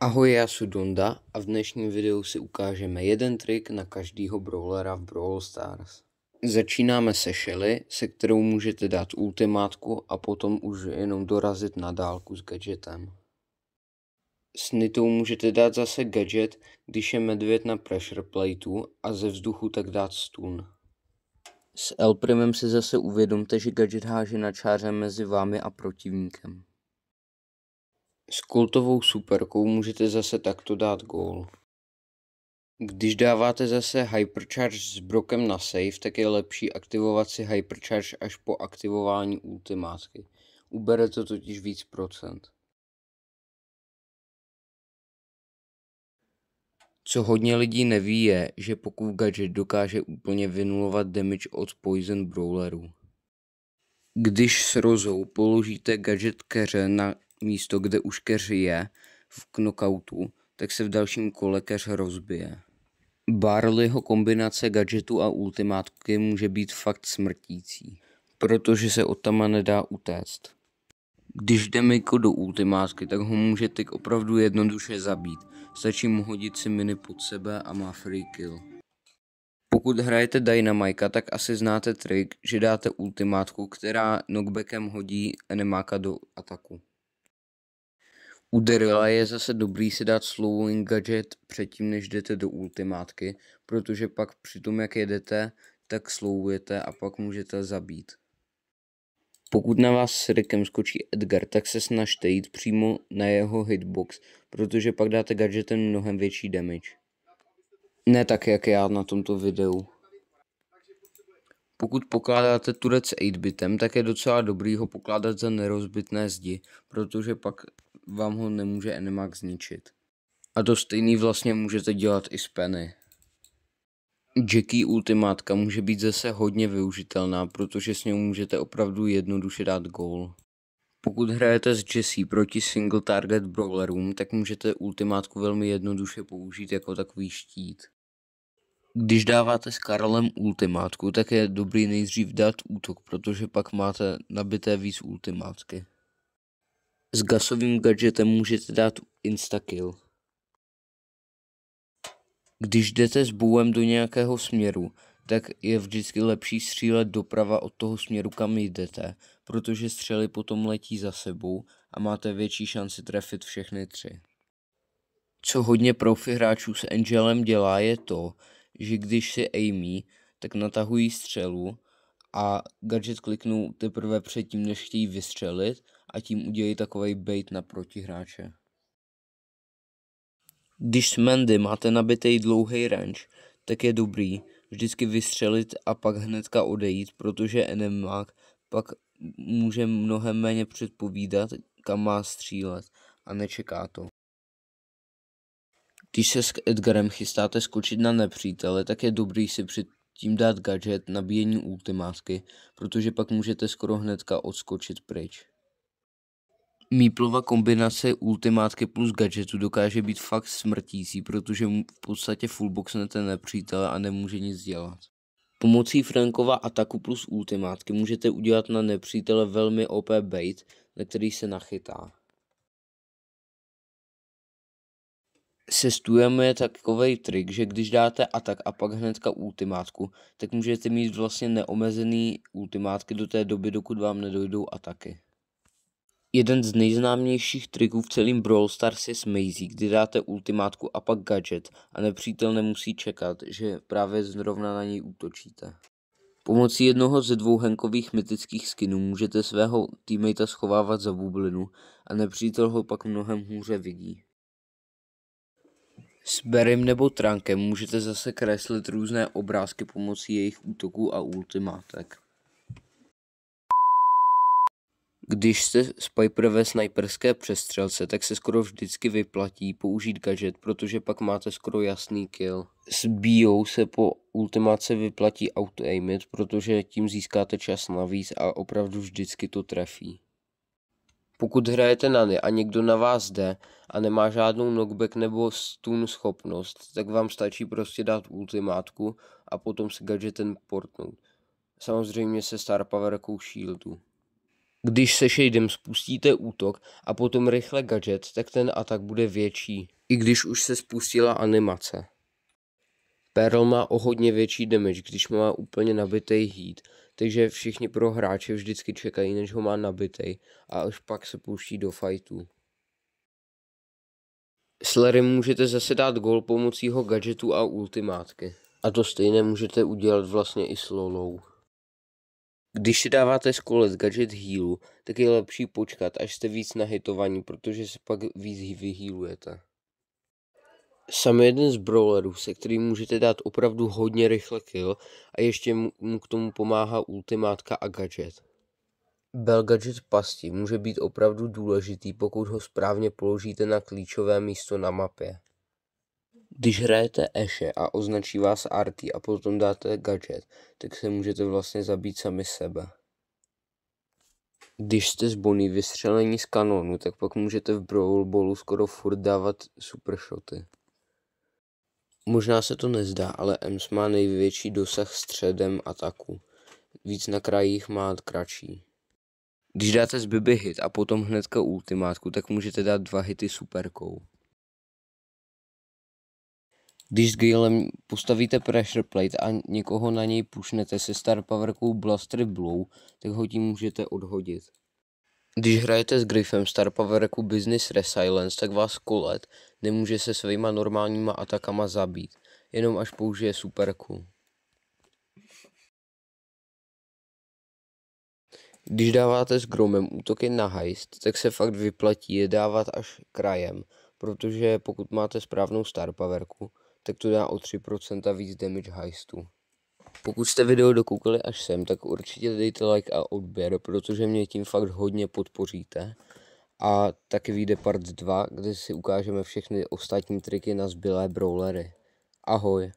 Ahoj, já jsem Donda a v dnešním videu si ukážeme jeden trik na každýho brawlera v Brawl Stars. Začínáme se Shelly, se kterou můžete dát ultimátku a potom už jenom dorazit na dálku s gadgetem. S Nitou můžete dát zase gadget, když je medvěd na pressure plateu a ze vzduchu tak dát stun. S El Primem si zase uvědomte, že gadget háže na čáře mezi vámi a protivníkem. S Coltovou superkou můžete zase takto dát gól. Když dáváte zase Hypercharge s Brokem na save, tak je lepší aktivovat si Hypercharge až po aktivování ultimátky. Ubere to totiž víc procent. Co hodně lidí neví je, že pokud gadget dokáže úplně vynulovat damage od poison brawlerů. Když s Rozou položíte gadget keře na místo, kde už keř je v knockoutu, tak se v dalším kole keř rozbije. Barleyho kombinace gadgetu a ultimátky může být fakt smrtící, protože se od tama nedá utéct. Když jde Miko do ultimátky, tak ho můžete opravdu jednoduše zabít. Stačí mu hodit si mini pod sebe a má free kill. Pokud hrajete Dynamika, tak asi znáte trik, že dáte ultimátku, která knockbackem hodí enemáka do ataku. U Darryla je zase dobrý si dát slowing gadget předtím, než jdete do ultimátky, protože pak při tom, jak jedete, tak slowujete a pak můžete zabít. Pokud na vás s Rickem skočí Edgar, tak se snažte jít přímo na jeho hitbox, protože pak dáte gadgetem mnohem větší damage. Ne tak, jak já na tomto videu. Pokud pokládáte turec s 8-bitem, tak je docela dobrý ho pokládat za nerozbitné zdi, protože pak vám ho nemůže enemák zničit. A to stejný vlastně můžete dělat i s Penny. Jackie ultimátka může být zase hodně využitelná, protože s ní můžete opravdu jednoduše dát gól. Pokud hrajete s Jessie proti single target brawlerům, tak můžete ultimátku velmi jednoduše použít jako takový štít. Když dáváte s Karlem ultimátku, tak je dobrý nejdřív dát útok, protože pak máte nabité víc ultimátky. S gasovým gadgetem můžete dát instakill. Když jdete s bůhem do nějakého směru, tak je vždycky lepší střílet doprava od toho směru, kam jdete, protože střely potom letí za sebou a máte větší šanci trefit všechny tři. Co hodně profi hráčů s Angelem dělá je to, že když si aimí, tak natahují střelu a gadget kliknou teprve předtím, než chtějí vystřelit a tím udělají takovej bait na protihráče. Když s Mandy máte nabitej dlouhý range, tak je dobrý vždycky vystřelit a pak hnedka odejít, protože enemák pak může mnohem méně předpovídat, kam má střílet a nečeká to. Když se s Edgarem chystáte skočit na nepřítele, tak je dobrý si předtím dát gadget nabíjení ultimátky, protože pak můžete skoro hnedka odskočit pryč. Meeplova kombinace ultimátky plus gadgetu dokáže být fakt smrtící, protože v podstatě fullboxnete nepřítele a nemůže nic dělat. Pomocí Frankova ataku plus ultimátky můžete udělat na nepřítele velmi OP bait, na který se nachytá. Se stujemi je takovej trik, že když dáte atak a pak hnedka ultimátku, tak můžete mít vlastně neomezený ultimátky do té doby, dokud vám nedojdou ataky. Jeden z nejznámějších triků v celém Brawl Stars je s Maisie, kdy dáte ultimátku a pak gadget a nepřítel nemusí čekat, že právě zrovna na něj útočíte. Pomocí jednoho ze dvou Hankových mytických skinů můžete svého teammatea schovávat za bublinu a nepřítel ho pak mnohem hůře vidí. S Barrym nebo Trunkem můžete zase kreslit různé obrázky pomocí jejich útoků a ultimátek. Když jste s Piper ve sniperské přestřelce, tak se skoro vždycky vyplatí použít gadget, protože pak máte skoro jasný kill. S Bio se po ultimáce vyplatí auto-aimit, protože tím získáte čas navíc a opravdu vždycky to trefí. Pokud hrajete Nany a někdo na vás jde a nemá žádnou knockback nebo stun schopnost, tak vám stačí prostě dát ultimátku a potom si gadgetem portnout. Samozřejmě se star powerkou shieldu. Když se shadem spustíte útok a potom rychle gadget, tak ten atak bude větší, i když už se spustila animace. Pearl má o hodně větší damage, když má úplně nabitej heat, takže všichni pro hráče vždycky čekají, než ho má nabitej a až pak se pouští do fightu. S Larrym můžete zase dát gól pomocí jeho gadgetu a ultimátky. A to stejné můžete udělat vlastně i s Lolou. Když si dáváte z koles gadget healu, tak je lepší počkat, až jste víc nahitovaní, protože se pak víc vyhealujete. Sam jeden z brawlerů, se kterým můžete dát opravdu hodně rychle kill a ještě mu k tomu pomáhá ultimátka a gadget. Bell gadget pasti může být opravdu důležitý, pokud ho správně položíte na klíčové místo na mapě. Když hrajete Ashe a označí vás Arty a potom dáte gadget, tak se můžete vlastně zabít sami sebe. Když jste z Bonnie vystřelení z kanonu, tak pak můžete v Brawl Ballu skoro furt dávat super shoty. Možná se to nezdá, ale Ems má největší dosah středem ataku. Víc na krajích má kratší. Když dáte z Bibi hit a potom hnedka ultimátku, tak můžete dát 2 hity superkou. Když s Galem postavíte pressure plate a někoho na něj pušnete se star powerkou Blaster Blow, tak ho tím můžete odhodit. Když hrajete s Griffem star powerku Business Resilience, tak vás Colette nemůže se svýma normálníma atakama zabít, jenom až použije superku. Když dáváte s Gromem útoky na heist, tak se fakt vyplatí je dávat až krajem, protože pokud máte správnou star powerku, tak to dá o 3% víc damage heistu. Pokud jste video dokoukali až sem, tak určitě dejte like a odběr, protože mě tím fakt hodně podpoříte. A taky vyjde part 2, kde si ukážeme všechny ostatní triky na zbylé brawlery. Ahoj.